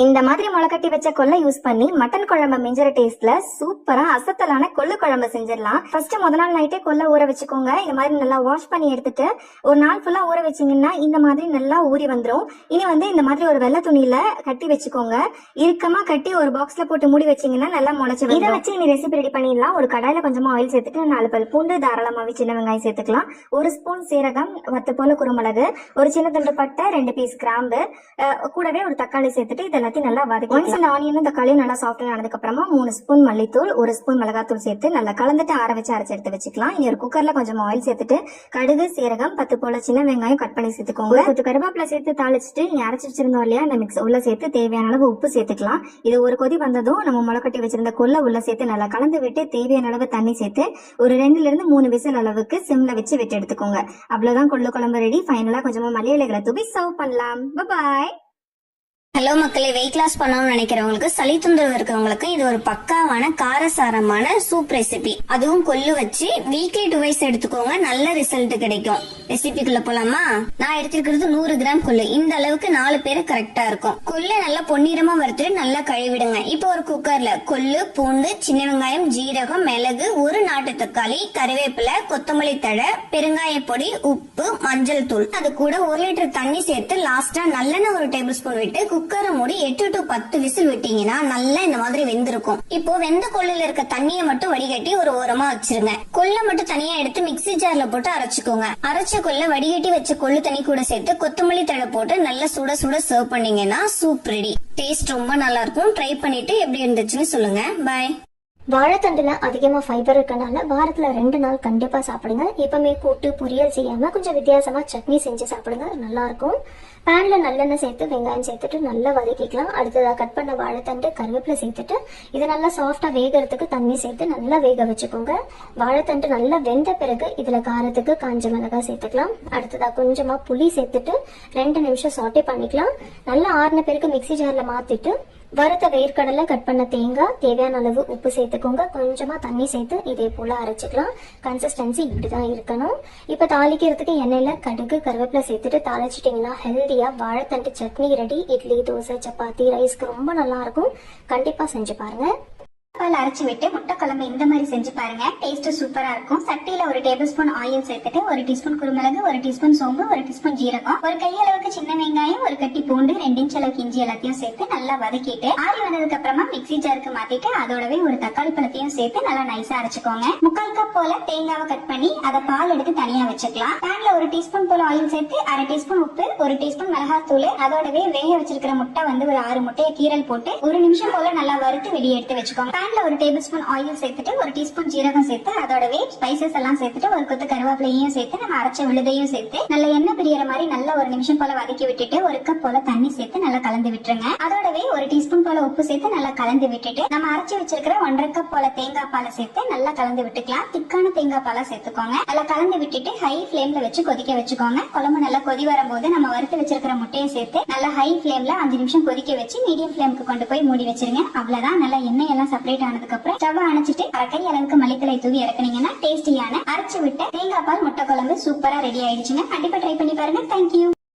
இந்த மாதிரி முளைக்கட்டி வச்ச கொள்ளை யூஸ் பண்ணி மட்டன் குழம்பு மிஞ்சற டேஸ்ட்ல சூப்பரா அசத்தலான கொள்ளு குழம்பு செஞ்சிடலாம். ஃபர்ஸ்ட் முத நாள் நைட்டே கொள்ளை ஊற வச்சுக்கோங்க. இந்த மாதிரி நல்லா வாஷ் பண்ணி எடுத்துட்டு ஒரு நாள் ஃபுல்லா ஊற வச்சீங்கன்னா இந்த மாதிரி நல்லா ஊறி வந்துடும். இனி இந்த மாதிரி ஒரு வெள்ளை துணியில கட்டி வச்சுக்கோங்க. இறுக்கமா கட்டி ஒரு பாக்ஸ்ல போட்டு மூடி வச்சீங்கன்னா நல்லா முளைச்சு. இதை வச்சு இனி ரெசிபி ரெடி பண்ணிடலாம். ஒரு கடாயில கொஞ்சமா ஆயில் சேர்த்துட்டு 4 பல் பூண்டு, தாராளமாவே சின்ன வெங்காயம் சேர்த்துக்கலாம். 1 ஸ்பூன் சீரகம், 10 போல குருமிளகு, ஒரு சின்ன துண்டு பட்டை, 2 பீஸ் கிராம்பு, கூடவே ஒரு தக்காளி சேர்த்துட்டு இதெல்லாம் நல்லா வதக்கி இந்த ஆனியனும் தக்காளியும் நல்லா சாஃப்ட் ஆனதுக்கு அப்புறமா 3 ஸ்பூன் மல்லித்தூள், 1 ஸ்பூன் மிளகாத்தூள் சேர்த்து நல்லா கலந்துட்டு ஆற வச்சு அரைச்சு எடுத்து வச்சுக்கலாம். இனி ஒரு குக்கர்ல கொஞ்சம் ஆயில் சேர்த்துட்டு கடுகு, சீரகம், 10 போல சின்ன வெங்காயம் கட் பண்ணி சேர்த்துக்கோங்க. கொஞ்சம் கருவேப்பிலை சேர்த்து தாளிச்சுட்டு நீ அரைச்சு வச்சிருந்தோம் இல்லையா அந்த மிக்ஸ் உள்ள சேர்த்து தேவையான அளவு உப்பு சேர்த்துக்கலாம். இது ஒரு கொதி வந்ததும் நம்ம முளைக்கட்டி வச்சிருந்த கொள்ளை உள்ள சேர்த்து நல்லா கலந்து விட்டு தேவையான அளவு தண்ணி சேர்த்து ஒரு 2 to 3 விசில் அளவுக்கு சிம்ல வச்சு விட்டு எடுத்துக்கோங்க. அவ்வளவுதான் கொள்ளு குழம்பு ரெடி. ஃபைனலா கொஞ்சமா மல்லி இலைகளை தூவி சர்வ் பண்ணலாம். பாய். ஹலோ மக்களே, வெயிட் லாஸ் பண்ணணும்னு நினைக்கிறவங்களுக்கு, சளி தொந்தரவு இருக்கிறவங்களுக்கு இது ஒரு பக்காவான காரசாரமான சூப் ரெசிபி. அதுவும் கொள்ளு வச்சு வீக்லி 2 எடுத்துக்கோங்க, நல்ல ரிசல்ட் கிடைக்கும். ரெசிபிக்குள்ள போலாமா? நான் எடுத்திருக்கிறது 100 கிராம் கொள்ளு. இந்த அளவுக்கு 4 பேரு கரெக்டா இருக்கும். கொள்ளு நல்லா பொன்னிறமா வறுத்துட்டு நல்லா கழுவிடுங்க. இப்போ ஒரு குக்கர்ல கொள்ளு, பூண்டு, சின்ன வெங்காயம், ஜீரகம், மிளகு, 1 நாட்டு தக்காளி, கருவேப்பிலை, கொத்தமல்லி தழை, பெருங்காய பொடி, உப்பு, மஞ்சள் தூள், அது கூட 1 லிட்டர் தண்ணி சேர்த்து லாஸ்டா நல்லெண்ணெய் 1 டேபிள் ஸ்பூன் விட்டு குக்கரை மூடி 8 to 10 விசில் விட்டீங்கன்னா நல்லா இந்த மாதிரி வெந்திருக்கும். இப்போ வெந்த கொள்ளுல இருக்க தண்ணியை மட்டும் வடிகட்டி ஒரு ஓரமா வச்சிருங்க. கொள்ளை மட்டும் தனியா எடுத்து மிக்ஸி ஜார்ல போட்டு அரைச்சுக்கோங்க. அரைச்ச கொள்ளை வடிகட்டி வச்ச கொள்ளு தண்ணி கூட சேர்த்து கொத்தமல்லி தழை போட்டு நல்லா சுட சுட சர்வ் பண்ணீங்கன்னா சூப் ரெடி. டேஸ்ட் ரொம்ப நல்லா இருக்கும். ட்ரை பண்ணிட்டு எப்படி இருந்துச்சுன்னு சொல்லுங்க. பாய். வாழைத்தண்டுல அதிகமா ஃபைபர் இருக்கனால வாரத்துல 2 நாள் கண்டிப்பா சாப்பிடுங்க. எப்பவுமே கூட்டு பொரியல் செய்யாம கொஞ்சம் வித்தியாசமா சட்னி செஞ்சு சாப்பிடுங்க, நல்லா இருக்கும். பேன்ல நல்லெண்ணெய் சேர்த்து வெங்காயம் சேர்த்துட்டு நல்லா வதக்கிக்கலாம். அடுத்ததா கட் பண்ண வாழைத்தண்டு, கருவேப்பிலை சேர்த்துட்டு இது நல்லா சாஃப்டா வேகிறதுக்கு தண்ணி சேர்த்து நல்லா வேக வச்சுக்கோங்க. வாழைத்தண்டு நல்லா வெந்த பிறகு இதுல காரத்துக்கு காஞ்ச மிளகாய் சேர்த்துக்கலாம். அடுத்ததா கொஞ்சமா புளி சேர்த்துட்டு 2 நிமிஷம் சாட்டே பண்ணிக்கலாம். நல்லா ஆறின பிறகு மிக்ஸி ஜார்ல மாத்திட்டு வறுத்த வேர்க்கடலை, கட் பண்ண தேங்காய், தேவையான அளவு உப்பு சேர்த்துக்கோங்க. கொஞ்சமா தண்ணி சேர்த்து இதே போல அரைச்சிக்கலாம். கன்சிஸ்டன்சி இப்படிதான் இருக்கணும். இப்ப தாளிக்கிறதுக்கு எண்ணெயில கடுகு, கருவேப்பிலை சேர்த்துட்டு தாளிச்சிட்டீங்கன்னா ஹெல்தியா வாழைத்தண்டு சட்னி ரெடி. இட்லி, தோசை, சப்பாத்தி, ரைஸ்க்கு ரொம்ப நல்லா இருக்கும். கண்டிப்பா செஞ்சு பாருங்க. அரைச்சு விட்டு முட்டை குழம்பு இந்த மாதிரி செஞ்சு பாருங்க. டேஸ்ட் சூப்பரா இருக்கும். சட்டியில 1 டேபிள் ஸ்பூன் ஆயில் சேர்த்துட்டு 1 டீஸ்பூன் குருமிளகு, 1 டீஸ்பூன் சோம்பு, 1 டீஸ்பூன் ஜீரகம், ஒரு கையளவுக்கு சின்ன வெங்காயம், ஒரு கட்டி பூண்டு, 2 இன்ச் அளவுக்கு இஞ்சி எல்லாத்தையும் சேர்த்து நல்லா வதக்கிட்டு ஆறி வந்ததுக்கு அப்புறமா மிக்ஸி ஜாருக்கு மாத்திட்டு அதோடவே ஒரு தக்காளி பழத்தையும் சேர்த்து நல்லா நைஸா அரைச்சுக்கோங்க. 3/4 கப் போல தேங்காவை கட் பண்ணி அதை பால் எடுத்து தனியா வச்சுக்கலாம். பேன்ல 1 டீஸ்பூன் போல ஆயில் சேர்த்து 1/2 டீஸ்பூன் உப்பு, 1 டீஸ்பூன் மிளகாத்தூள், அதோடவே வேக வச்சிருக்கிற முட்டை ஒரு 6 முட்டையை கீரல் போட்டு 1 நிமிஷம் போல நல்லா வறுத்து வெளியே எடுத்து வச்சுக்கோங்க. 1 டேபிள் ஸ்பூன் ஆயில் சேர்த்துட்டு 1 டீஸ்பூன் ஜீரகம் சேர்த்து அதோடவே ஸ்பைசஸ் எல்லாம் சேர்த்துட்டு ஒரு கொத்து கருவேப்பிலையும் சேர்த்து நம்ம அரைச்ச விழுதையும் சேர்த்து நல்ல எண்ணெய் பிரியற மாதிரி நல்லா 1 நிமிஷம் போல வதக்கி விட்டுட்டு 1 கப் போல தண்ணி சேர்த்து நல்லா கலந்து விட்டுருங்க. அதோடவே 1 டீஸ்பூன் போல உப்பு சேர்த்து நல்லா கலந்து விட்டுட்டு நம்ம அரைச்சு வச்சிருக்கிற 1/2 கப் போல தேங்காய் பாலை சேர்த்து நல்லா கலந்து விட்டுக்கலாம். திக்கான தேங்காய் பாலை சேர்த்துக்கோங்க. நல்லா கலந்து விட்டுட்டு ஹை ஃபிளேம்ல வச்சு கொதிக்க வச்சுக்கோங்க. குழம்பு நல்லா கொதி வரும்போது நம்ம வறுத்து வச்சிருக்கிற முட்டையை சேர்த்து நல்லா ஹை ஃபிளேம்ல 5 நிமிஷம் கொதிக்க வச்சு மீடியம் ஃபிளேமுக்கு கொண்டு போய் மூடி வச்சிருங்க. அவ்வளவுதான். நல்லா எண்ணெய் எல்லாம் செப்பரேட் ஆனதுக்கு அப்புறம் ஸ்டவ் அணைச்சிட்டு 1/2 கை அளவுக்கு மல்லித்தலை தூவி இறக்குனீங்கன்னா டேஸ்டியான அரைச்சு விட்ட தேங்காய் பால் முட்டை குழம்பு சூப்பரா ரெடி ஆயிடுச்சுங்க. கண்டிப்பா ட்ரை பண்ணி பாருங்க. தேங்க்யூ.